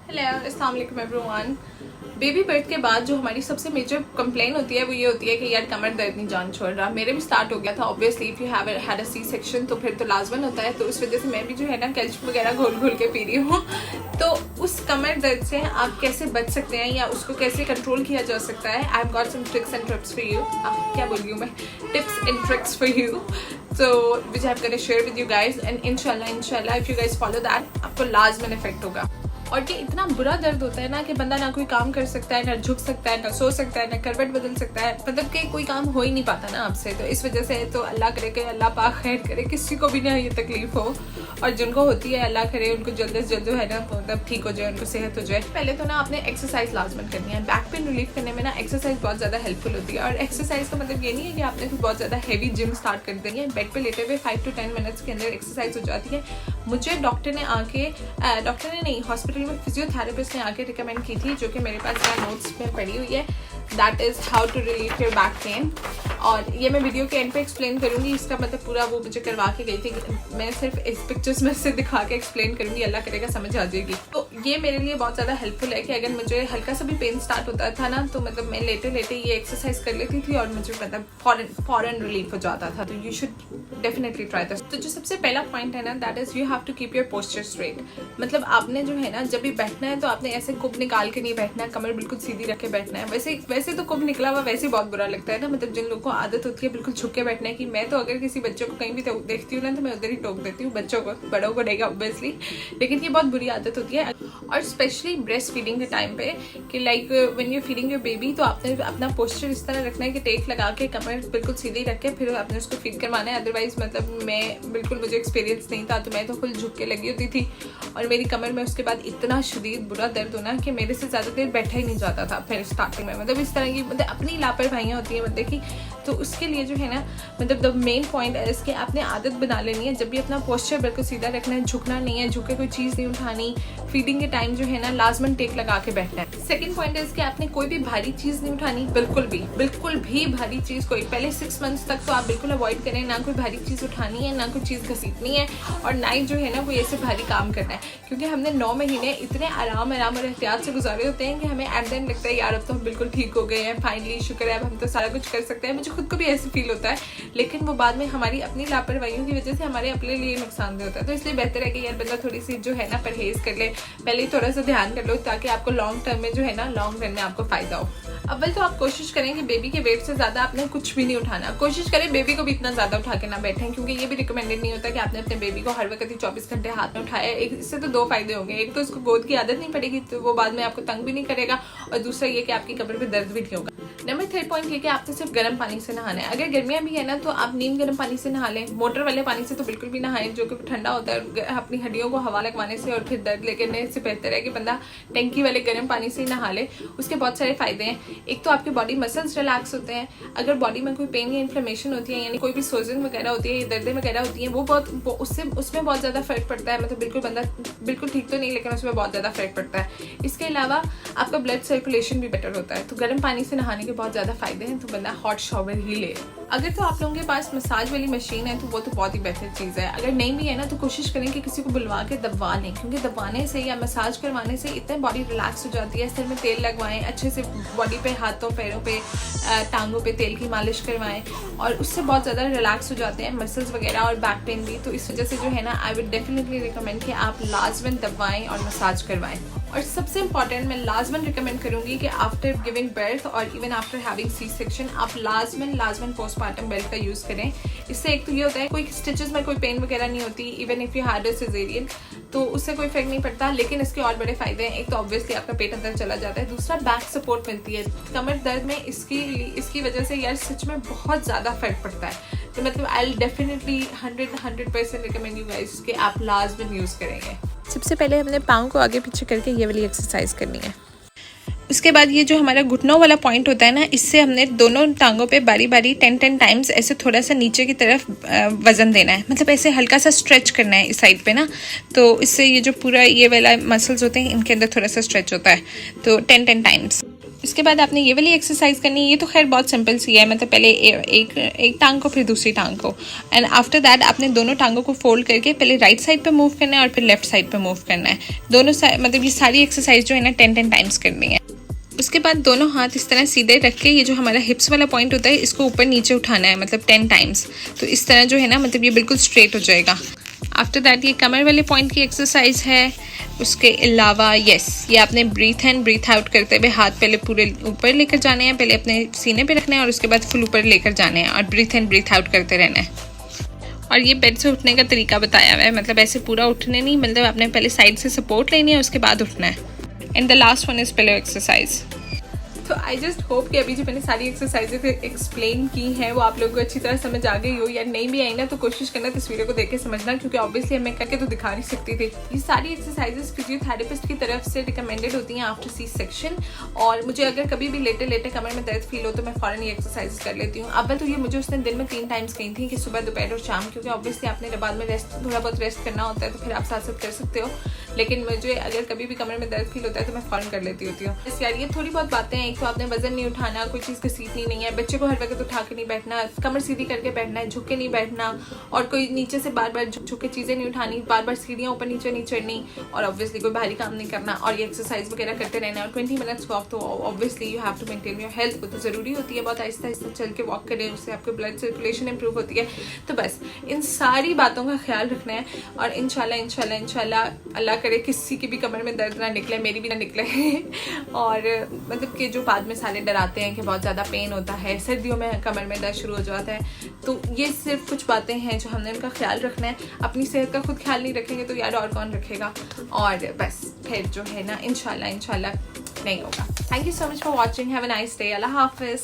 Hello अस्सलाम वालेकुम everyone. Baby birth के बाद जो हमारी सबसे मेजर कंप्लेन होती है वो ये होती है कि यार कमर दर्द नहीं जान छोड़ रहा। मेरे भी स्टार्ट हो गया था obviously, if you have had a C section तो फिर तो लाजमन होता है, तो उस वजह से मैं भी जो है ना कैल्शियम वगैरह घोल घोल के पी रही हूँ। तो उस कमर दर्द से आप कैसे बच सकते हैं या उसको कैसे कंट्रोल किया जा सकता है, I have got some tricks and tips for you. क्या बोल रही हूँ मैं, tips and tricks for you, so which I'm going to share with you guys and inshallah if you guys follow that आपको लाजमन इफेक्ट होगा। और ये इतना बुरा दर्द होता है ना कि बंदा ना कोई काम कर सकता है, ना झुक सकता है, ना सो सकता है, ना करवट बदल सकता है, मतलब कि कोई काम हो ही नहीं पाता ना आपसे। तो इस वजह से तो अल्लाह करे कि अल्लाह पाक खैर करे, किसी को भी ना ये तकलीफ हो, और जिनको होती है अल्लाह करे उनको जल्द से जल्द जो है ना मतलब ठीक हो जाए, उनको सेहत हो जाए। पहले तो ना आपने एक्सरसाइज लाजमन करनी है। बैक पेन रिलीफ करने में ना एक्सरसाइज बहुत ज़्यादा हेल्पफुल होती है। और एक्सरसाइज का मतलब ये नहीं है कि आपने कोई बहुत ज़्यादा हैवी जिम स्टार्ट कर देनी है। बेड पे लेटे हुए 5 to 10 मिनट्स के अंदर एक्सरसाइज हो जाती है। मुझे डॉक्टर ने नहीं, हॉस्पिटल में फिजियोथेरेपिस्ट ने आके रिकमेंड की थी, जो कि मेरे पास यहाँ नोट्स में पड़ी हुई है। That is how to relieve your back pain. और ये मैं वीडियो के एंड पे एक्सप्लेन करूँगी, इसका मतलब पूरा वो मुझे करवा के गई थी। मैं सिर्फ इस पिक्चर्स में से दिखा के एक्सप्लेन करूँगी, अल्लाह करेगा समझ आ जाएगी। तो ये मेरे लिए बहुत ज़्यादा हेल्पफुल है कि अगर मुझे हल्का सा भी पेन स्टार्ट होता था ना, तो मतलब मैं लेटे लेटे ये एक्सरसाइज कर लेती थी और मुझे मतलब फॉरन रिलीफ हो जाता था। तो you should definitely try this. तो जो सबसे पहला पॉइंट है ना, that is you have to keep your posture straight. मतलब आपने जो है ना जब भी बैठना है तो आपने ऐसे कुब निकाल के नहीं बैठना है, कमर बिल्कुल सीधी रख के बैठना है। वैसे तो कुब निकला हुआ वैसे बहुत बुरा लगता है ना, मतलब जिन लोगों को आदत होती है बिल्कुल झुक के बैठने की। मैं तो अगर किसी बच्चों को कहीं भी देखती हूँ ना तो मैं उधर ही टोक देती हूँ, बच्चों को, बड़ों को नहीं ऑब्वियसली, लेकिन ये बहुत बुरी आदत होती है। और स्पेशली ब्रेस्ट फीडिंग के टाइम पे कि like when you feeding your baby, तो आपने अपना पोस्चर इस तरह रखना है कि टेक लगा के कमर बिल्कुल सीधी रख के फिर आपने उसको फीड करवाना है। अदरवाइज मतलब मैं बिल्कुल, मुझे एक्सपीरियंस नहीं था तो मैं तो फुल झुक के लगी होती थी और मेरी कमर में उसके बाद इतना शदीद बुरा दर्द होना कि मेरे से ज़्यादा देर बैठा ही नहीं जाता था फिर स्टार्टिंग में। मतलब इस तरह की मतलब अपनी लापरवाहियाँ होती हैं बंदे की। तो उसके लिए जो है ना मतलब द मेन पॉइंट है इसके, आपने आदत बना लेनी है जब भी अपना पोस्चर बिल्कुल सीधा रखना है, झुकना नहीं है, झुके कोई चीज़ नहीं उठानी। फीडिंग के टाइम जो है ना लाजमन टेक लगा के बैठना है। सेकंड पॉइंट है इसके, आपने कोई भी भारी चीज़ नहीं उठानी, बिल्कुल भी भारी चीज़ कोई, पहले 6 मंथ्स तक तो आप बिल्कुल अवॉइड करें, ना कोई भारी चीज़ उठानी है, ना कोई चीज़ घसीटनी है, और ना ही जो है ना कोई ऐसे भारी काम करना है। क्योंकि हमने 9 महीने इतने आराम और एहतियात से गुजारे होते हैं कि हमें एट द एंड लगता है यार अब तो हम बिल्कुल ठीक हो गए हैं, फाइनली शुक्र है अब हम तो सारा कुछ कर सकते हैं। मुझे खुद को भी ऐसे फील होता है, लेकिन वो बाद में हमारी अपनी लापरवाहियों की वजह से हमारे अपने लिए नुकसानदेह होता है। तो इसलिए बेहतर है कि यार बंदा थोड़ी सी जो है ना परहेज कर ले, पहले ही थोड़ा सा ध्यान कर लो, ताकि आपको लॉन्ग टर्म में जो है ना लॉन्ग रन में आपको फायदा हो। अव्वल तो आप कोशिश करें कि बेबी के वेट से ज़्यादा आपने कुछ भी नहीं उठाना। कोशिश करें बेबी को भी इतना ज़्यादा उठा के ना बैठें, क्योंकि ये भी रिकमेंडेड नहीं होता कि आपने अपने बेबी को हर वक्त ही 24 घंटे हाथ में उठाया। इससे तो 2 फायदे होंगे, एक तो उसको गोद की आदत नहीं पड़ेगी तो वो बाद में आपको तंग भी नहीं करेगा, और दूसरा ये कि आपकी कमर पे दर्द भी नहीं होगा। नंबर 3 पॉइंट ये कि आपने सिर्फ गर्म पानी से नहाना है। अगर गर्मियाँ भी है ना तो आप नीम गर्म पानी से नहा लें, मोटर वाले पानी से तो बिल्कुल भी नहाएं जो कि ठंडा होता है। अपनी हड्डियों को हवा लगवाने से और फिर दर्द लेने से बेहतर है कि बंदा टंकी वाले गर्म पानी से ही नहा ले। उसके बहुत सारे फायदे हैं। एक तो आपके बॉडी मसल्स रिलैक्स होते हैं। अगर बॉडी में कोई पेन या इन्फ्लेमेशन होती है, यानी कोई भी सोजन वगैरह होती है या दर्दें वगैरह होती हैं, वो उसमें बहुत ज़्यादा फर्क पड़ता है। मतलब बंदा बिल्कुल ठीक तो नहीं, लेकिन उसमें बहुत ज़्यादा फर्क पड़ता है। इसके अलावा आपका ब्लड सर्कुलेशन भी बेटर होता है। तो गर्म पानी से नहाने के बहुत ज़्यादा फायदे हैं, तो बंदा हॉट शावर ही ले। अगर तो आप लोगों के पास मसाज वाली मशीन है तो वो तो बहुत ही बेहतर चीज़ है। अगर नहीं भी है ना तो कोशिश करें कि किसी को बुलवा के दबवा लें, क्योंकि दबाने से या मसाज करवाने से इतने बॉडी रिलैक्स हो जाती है। सिर में तेल लगवाएं, अच्छे से बॉडी पे, हाथों पैरों पे, टांगों पे तेल की मालिश करवाएं, और उससे बहुत ज़्यादा रिलैक्स हो जाते हैं मसल्स वगैरह और बैक पेन भी। तो इस वजह से जो है ना आई वुड डेफिनेटली रिकमेंड कि आप लाजमन दबवाएं और मसाज करवाएं। और सबसे इंपॉर्टेंट मैं लाजमन रिकमेंड करूंगी कि आफ्टर गिविंग बर्थ और even after having C section आप लाजमन पोस्टमार्टम बेल्ट का यूज़ करें। इससे एक तो ये होता है कोई स्टिचेस में कोई पेन वगैरह नहीं होती, even if you had a caesarean, तो उससे कोई फर्क नहीं पड़ता। लेकिन इसके और बड़े फायदे हैं। एक तो ऑब्वियसली आपका पेट अंदर चला जाता है, दूसरा बैक सपोर्ट मिलती है। कमर दर्द में इसकी वजह से यार सच में बहुत ज़्यादा फर्क पड़ता है। तो मतलब I will definitely 100% recommend you guys कि आप लाजमन यूज़ करेंगे। सबसे पहले हमने पाँव को आगे पीछे करके ये वाली एक्सरसाइज करनी है। उसके बाद ये जो हमारा घुटनों वाला पॉइंट होता है ना, इससे हमने दोनों टांगों पे बारी 10 टाइम्स ऐसे थोड़ा सा नीचे की तरफ वजन देना है। मतलब ऐसे हल्का सा स्ट्रेच करना है इस साइड पे ना, तो इससे ये जो पूरा ये वाला मसल्स होते हैं इनके अंदर थोड़ा सा स्ट्रेच होता है। तो 10 टाइम्स। इसके बाद आपने ये वाली एक्सरसाइज करनी है। ये तो खैर बहुत सिंपल सी है, मतलब पहले एक टांग को फिर दूसरी टांग को, एंड आफ्टर दैट आपने दोनों टांगों को फोल्ड करके पहले राइट साइड पे मूव करना है और फिर लेफ्ट साइड पे मूव करना है। दोनों मतलब ये सारी एक्सरसाइज जो है ना 10 टाइम्स करनी है। उसके बाद दोनों हाथ इस तरह सीधे रख के ये जो हमारा हिप्स वाला पॉइंट होता है इसको ऊपर नीचे उठाना है, मतलब 10 टाइम्स। तो इस तरह जो है ना मतलब ये बिल्कुल स्ट्रेट हो जाएगा। आफ्टर दैट ये कमर वाले पॉइंट की एक्सरसाइज है। उसके अलावा ये आपने ब्रीथ इन ब्रीथ आउट करते हुए हाथ पहले पूरे ऊपर लेकर जाने हैं, पहले अपने सीने पे रखने हैं और उसके बाद फुल ऊपर लेकर जाने हैं और ब्रीथ इन ब्रीथ आउट करते रहना है। और ये बेड से उठने का तरीका बताया हुआ है, मतलब ऐसे पूरा उठने नहीं, मतलब आपने पहले साइड से सपोर्ट लेनी है उसके बाद उठना है। And the last one is pillow exercise. तो आई जस्ट होप कि अभी जो मैंने सारी एक्सरसाइजेज एक्सप्लेन की हैं वो आप लोगों को अच्छी तरह समझ आ गई हो, या नहीं भी आई ना तो कोशिश करना इस वीडियो को देख के समझना, क्योंकि ऑब्वियसली मैं करके तो दिखा नहीं सकती थी। ये सारी एक्सरसाइजेज फिजियोथेरेपिस्ट की तरफ से रिकमेंडेड होती हैं आफ्टर सी सेक्शन, और मुझे अगर कभी भी लेटे कमर में दर्द फील हो तो मैं फ़ौरन ये एक्सरसाइज कर लेती हूँ। अब तो ये मुझे उसने दिन में 3 टाइम्स कही थी कि सुबह दोपहर और शाम, क्योंकि ऑब्वियसली आपने बाद में थोड़ा बहुत रेस्ट करना होता है तो फिर आप साथ कर सकते हो, लेकिन मुझे अगर कभी भी कमर में दर्द फील होता है तो मैं फ़ौरन कर लेती होती हूँ। बस यार ये थोड़ी बहुत बातें हैं। एक तो आपने वजन नहीं उठाना, कोई चीज़ घसीटनी नहीं है, बच्चे को हर वक्त उठा के नहीं बैठना, कमर सीधी करके बैठना है, झुक के नहीं बैठना, और कोई नीचे से बार बार झुक के चीज़ें नहीं उठानी, बार बार सीढ़ियाँ ऊपर नीचे नहीं चढ़नी, और ऑब्वियसली कोई भारी काम नहीं करना, और ये एक्सरसाइज वगैरह करते रहना। और 20 मिनट्स वॉक तो obviously you have to maintain your health, वो तो ज़रूरी होती है। बहुत आहिस्ता आहिस्ता चल के वॉक करें, उससे आपके ब्लड सर्कुलेशन इंप्रूव होती है। तो बस इन सारी बातों का ख्याल रखना है, और इंशाल्लाह अल्लाह करे किसी की भी कमर में दर्द ना निकले, मेरी भी ना निकले। और मतलब कि जो बाद में सारे डराते हैं कि बहुत ज़्यादा पेन होता है, सर्दियों में कमर में दर्द शुरू हो जाता है, तो ये सिर्फ कुछ बातें हैं जो हमने उनका ख्याल रखना है। अपनी सेहत का खुद ख्याल नहीं रखेंगे तो यार और कौन रखेगा। और बस फिर जो है ना इंशाल्लाह नहीं होगा। Thank you so much for watching. Have a nice day. अल्लाह हाफिज़।